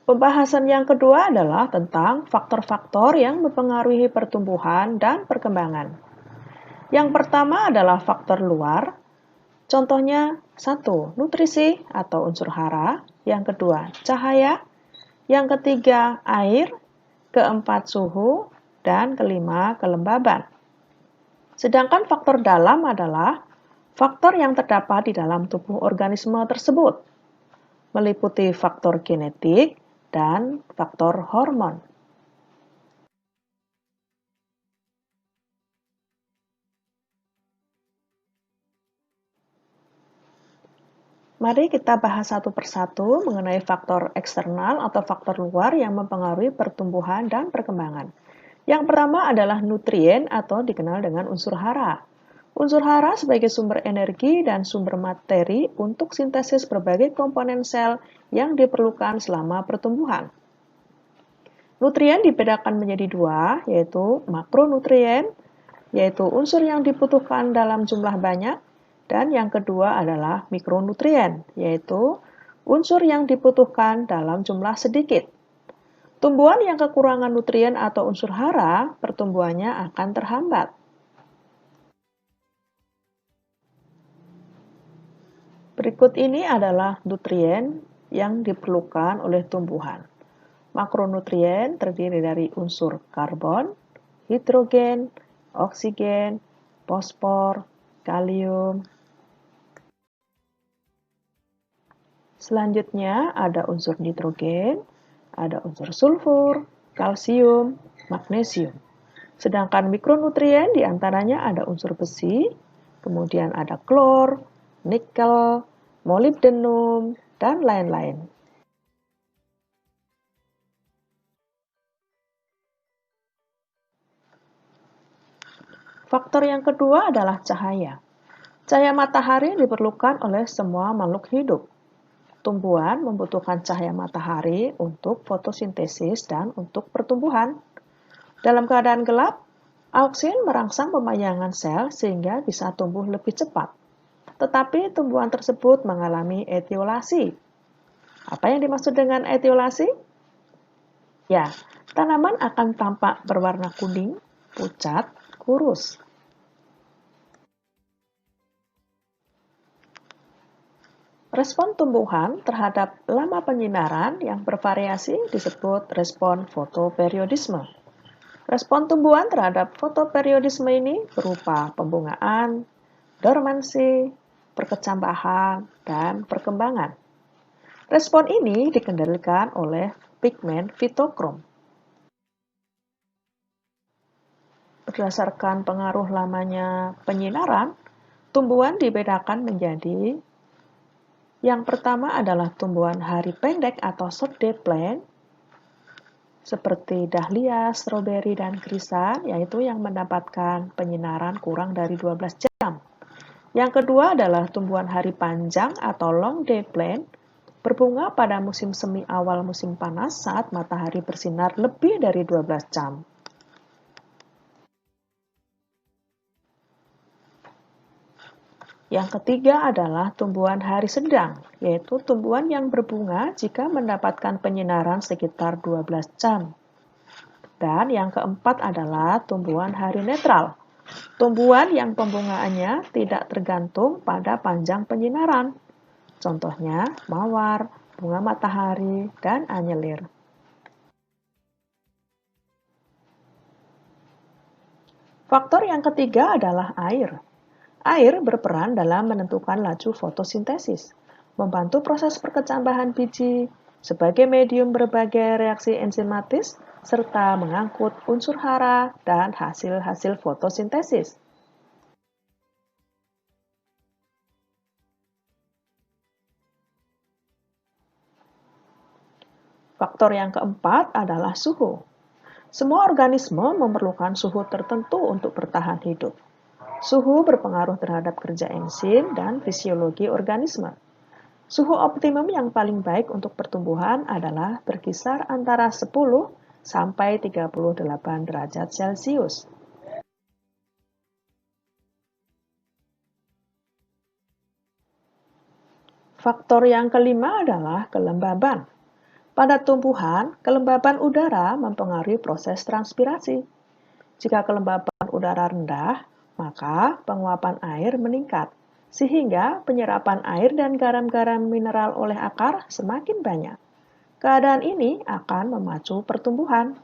Pembahasan yang kedua adalah tentang faktor-faktor yang mempengaruhi pertumbuhan dan perkembangan. Yang pertama adalah faktor luar, contohnya 1. Nutrisi atau unsur hara, yang kedua cahaya, yang ketiga air, keempat suhu, dan kelima kelembaban. Sedangkan faktor dalam adalah faktor yang terdapat di dalam tubuh organisme tersebut, meliputi faktor genetik dan faktor hormon. Mari kita bahas satu persatu mengenai faktor eksternal atau faktor luar yang mempengaruhi pertumbuhan dan perkembangan. Yang pertama adalah nutrien atau dikenal dengan unsur hara. Unsur hara sebagai sumber energi dan sumber materi untuk sintesis berbagai komponen sel yang diperlukan selama pertumbuhan. Nutrien dibedakan menjadi dua, yaitu makronutrien, yaitu unsur yang dibutuhkan dalam jumlah banyak, dan yang kedua adalah mikronutrien, yaitu unsur yang dibutuhkan dalam jumlah sedikit. Tumbuhan yang kekurangan nutrien atau unsur hara, pertumbuhannya akan terhambat. Berikut ini adalah nutrien yang diperlukan oleh tumbuhan. Makronutrien terdiri dari unsur karbon, hidrogen, oksigen, fosfor, kalium. Selanjutnya ada unsur nitrogen, ada unsur sulfur, kalsium, magnesium. Sedangkan mikronutrien diantaranya ada unsur besi, kemudian ada klor, nikel, molibdenum, dan lain-lain. Faktor yang kedua adalah cahaya. Cahaya matahari diperlukan oleh semua makhluk hidup. Tumbuhan membutuhkan cahaya matahari untuk fotosintesis dan untuk pertumbuhan. Dalam keadaan gelap, auksin merangsang pemayangan sel sehingga bisa tumbuh lebih cepat. Tetapi tumbuhan tersebut mengalami etiolasi. Apa yang dimaksud dengan etiolasi? Ya, tanaman akan tampak berwarna kuning, pucat, kurus. Respon tumbuhan terhadap lama penyinaran yang bervariasi disebut respon fotoperiodisme. Respon tumbuhan terhadap fotoperiodisme ini berupa pembungaan, dormansi, perkecambahan, dan perkembangan. Respon ini dikendalikan oleh pigmen fitokrom. Berdasarkan pengaruh lamanya penyinaran, tumbuhan dibedakan menjadi yang pertama adalah tumbuhan hari pendek atau short day plant, seperti dahlia, stroberi, dan krisan, yaitu yang mendapatkan penyinaran kurang dari 12 jam. Yang kedua adalah tumbuhan hari panjang atau long day plant, berbunga pada musim semi awal musim panas saat matahari bersinar lebih dari 12 jam. Yang ketiga adalah tumbuhan hari sedang, yaitu tumbuhan yang berbunga jika mendapatkan penyinaran sekitar 12 jam. Dan yang keempat adalah tumbuhan hari netral, tumbuhan yang pembungaannya tidak tergantung pada panjang penyinaran. Contohnya mawar, bunga matahari, dan anyelir. Faktor yang ketiga adalah air. Air berperan dalam menentukan laju fotosintesis, membantu proses perkecambahan biji sebagai medium berbagai reaksi enzimatis, serta mengangkut unsur hara dan hasil-hasil fotosintesis. Faktor yang keempat adalah suhu. Semua organisme memerlukan suhu tertentu untuk bertahan hidup. Suhu berpengaruh terhadap kerja enzim dan fisiologi organisme. Suhu optimum yang paling baik untuk pertumbuhan adalah berkisar antara 10 sampai 38 derajat Celcius. Faktor yang kelima adalah kelembaban. Pada tumbuhan, kelembaban udara mempengaruhi proses transpirasi. Jika kelembaban udara rendah, maka penguapan air meningkat, sehingga penyerapan air dan garam-garam mineral oleh akar semakin banyak. Keadaan ini akan memacu pertumbuhan.